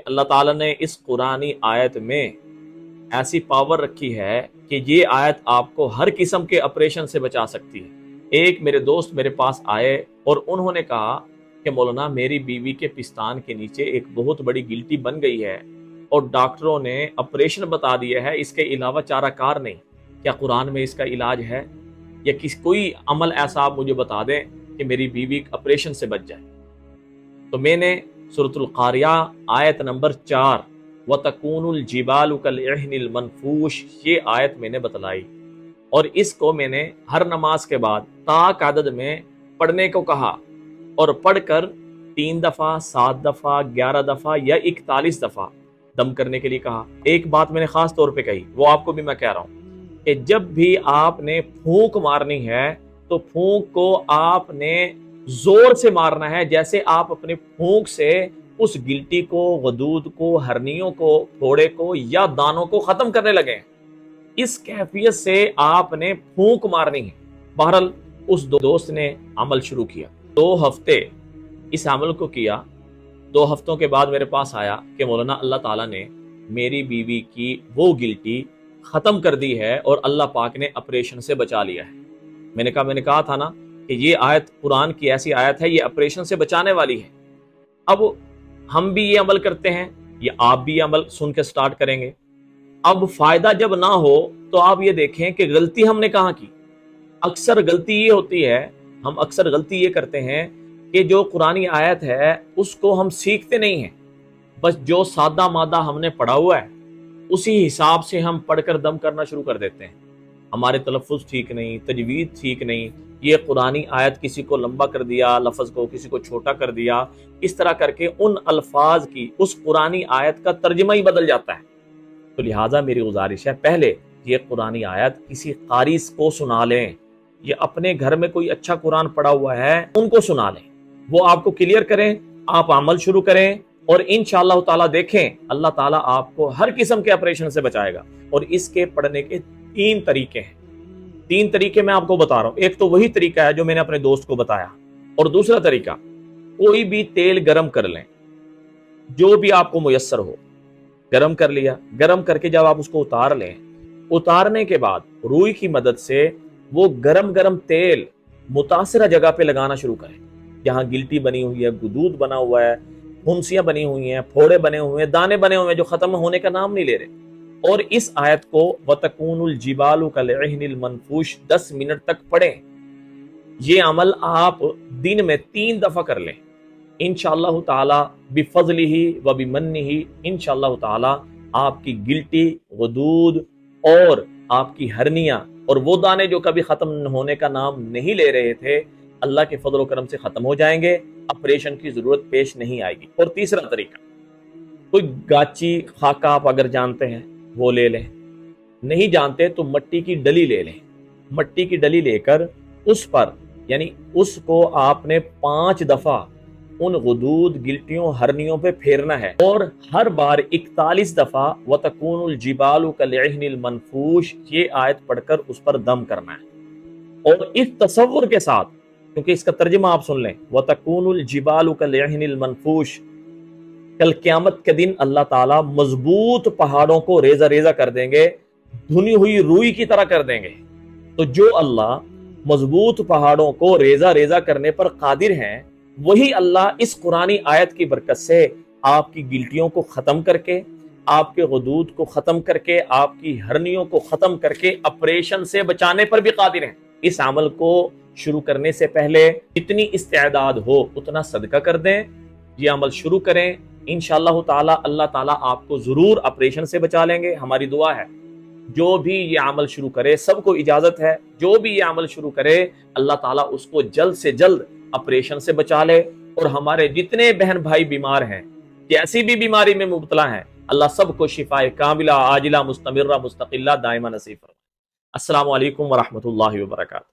کہ اللہ ताला ने इस कुरानी आयत में ऐसी पावर रखी है कि ये आयत आपको हर किस्म के ऑपरेशन से बचा सकती है। एक मेरे दोस्त मेरे पास आए और उन्होंने कहा कि मौलाना मेरी बीवी के पिस्तान के नीचे एक बहुत बड़ी गिल्टी बन गई है और डॉक्टरों ने ऑपरेशन बता दिया है, इसके अलावा चाराकार नहीं। क्या कुरान में इसका इलाज है या कोई अमल ऐसा आप मुझे बता दें कि मेरी बीवी ऑपरेशन से बच जाए। तो मैंने सूरतुल कारिया आयत नंबर 4 वतकूनुल जिबालु कल इहनिल मनफूश ये आयत मैंने बतलाई और इसको मैंने हर नमाज के बाद ताक आदद में पढ़ने को कहा और पढ़कर 3 दफा 7 दफा 11 दफा या 41 दफा दम करने के लिए कहा। एक बात मैंने खास तौर पे कही, वो आपको भी मैं कह रहा हूं कि जब भी आपने फूंक मारनी है तो फूंक को आपने जोर से मारना है, जैसे आप अपने फूंक से उस गिल्टी को, गदूद को, हरनियों को, फोड़े को या दानों को खत्म करने लगे। इस कैफियत से आपने फूंक मारनी है। बहरहाल उस दोस्त ने अमल शुरू किया, 2 हफ्ते इस अमल को किया। 2 हफ्तों के बाद मेरे पास आया कि मौलाना अल्लाह ताला ने मेरी बीवी की वो गिल्टी खत्म कर दी है और अल्लाह पाक ने ऑपरेशन से बचा लिया है। मैंने कहा था ना कि ये आयत कुरान की ऐसी आयत है, ये ऑपरेशन से बचाने वाली है। अब हम भी ये अमल करते हैं, ये आप भी ये अमल सुन के स्टार्ट करेंगे। अब फायदा जब ना हो तो आप ये देखें कि गलती हमने कहाँ की। अक्सर गलती ये होती है, हम अक्सर गलती ये करते हैं कि जो कुरानी आयत है उसको हम सीखते नहीं हैं। बस जो सादा मादा हमने पढ़ा हुआ है उसी हिसाब से हम पढ़कर दम करना शुरू कर देते हैं। हमारे तलफ़ुज़ ठीक नहीं, तजवीद ठीक नहीं, ये कुरानी आयत किसी को लंबा कर दिया, लफ्ज़ को किसी को छोटा कर दिया, इस तरह करके उन अल्फाज की उस कुरानी आयत का तर्जुमा ही बदल जाता है। तो लिहाजा मेरी गुजारिश है, पहले ये कुरानी आयत किसी कारी को सुना लें, ये अपने घर में कोई अच्छा कुरान पढ़ा हुआ है उनको सुना लें, वो आपको क्लियर करें, आप अमल शुरू करें और इंशाअल्लाह ताला देखें अल्लाह ताला आपको हर किस्म के ऑपरेशन से बचाएगा। और इसके पढ़ने के 3 तरीके हैं। 3 तरीके मैं आपको बता रहा हूं। एक तो वही तरीका है जो मैंने अपने दोस्त को बताया, और दूसरा तरीका, कोई भी तेल गरम कर लें, जो भी आपको मुयस्सर हो, गरम कर लिया। गरम करके जब आप उसको उतार लें, उतारने के बाद रुई की मदद से वो गरम गरम तेल मुतासिरा जगह पे लगाना शुरू करें। जहां गिल्टी बनी हुई है, गुदूद बना हुआ है, फुंसियां बनी हुई हैं, फोड़े बने हुए हैं, दाने बने हुए हैं जो खत्म होने का नाम नहीं ले रहे। और इस आयत को वतकूनुल जिबालु कल इहनिल मनफूश 10 मिनट तक पढ़ें। ये अमल आप दिन में 3 दफा कर लें। इंशाअल्लाह ताला बिफज़लिही व बिमन्निही इंशाअल्लाह ताला आपकी गिल्टी, गदूद और आपकी हरनियां और वो दाने जो कभी खत्म होने का नाम नहीं ले रहे थे, अल्लाह के फजल करम से खत्म हो जाएंगे। ऑपरेशन की जरूरत पेश नहीं आएगी। और तीसरा तरीका, कोई गाची खाका आप अगर जानते हैं वो ले लें, नहीं जानते तो मट्टी की डली ले लें। मट्टी की डली लेकर उस पर, यानी उसको आपने 5 दफा उन गुदूद, गिल्टियों, हरनियों पे फेरना है और हर बार 41 दफा वतकूनुल जिबालु कल इहनिल मनफूश ये आयत पढ़कर उस पर दम करना है। और इस तसव्वुर के साथ, क्योंकि इसका तर्जुमा आप सुन लें, वतकूनुल जिबालु कल इहनिल मनफूश, कल क़यामत के दिन अल्लाह ताला मजबूत पहाड़ों को रेजा रेजा कर देंगे, धुनी हुई रुई की तरह कर देंगे। तो जो अल्लाह मजबूत पहाड़ों को रेजा रेजा करने पर कादिर हैं, वही अल्लाह इस कुरानी आयत की बरकत से आपकी गिल्टियों को खत्म करके, आपके गदूद को खत्म करके, आपकी हरनियों को खत्म करके ऑपरेशन से बचाने पर भी कादिर हैं। इस अमल को शुरू करने से पहले जितनी इस्तेदाद हो उतना सदका कर दें, ये अमल शुरू करें। इंशाअल्लाह ताला अल्लाह ताला आपको जरूर ऑपरेशन से बचा लेंगे। हमारी दुआ है जो भी ये अमल शुरू करे, सबको इजाजत है, जो भी ये अमल शुरू करे अल्लाह ताला उसको जल्द से जल्द ऑपरेशन से बचा ले। और हमारे जितने बहन भाई बीमार हैं, कैसी भी बीमारी में मुब्तला हैं, अल्लाह सबको शिफाए कामिला, आजिला, मुस्तमिर्रा, मुस्तकिल्ला, दाइमा नसीब फरमाए। अस्सलामु अलैकुम व रहमतुल्लाहि व बरकातहू।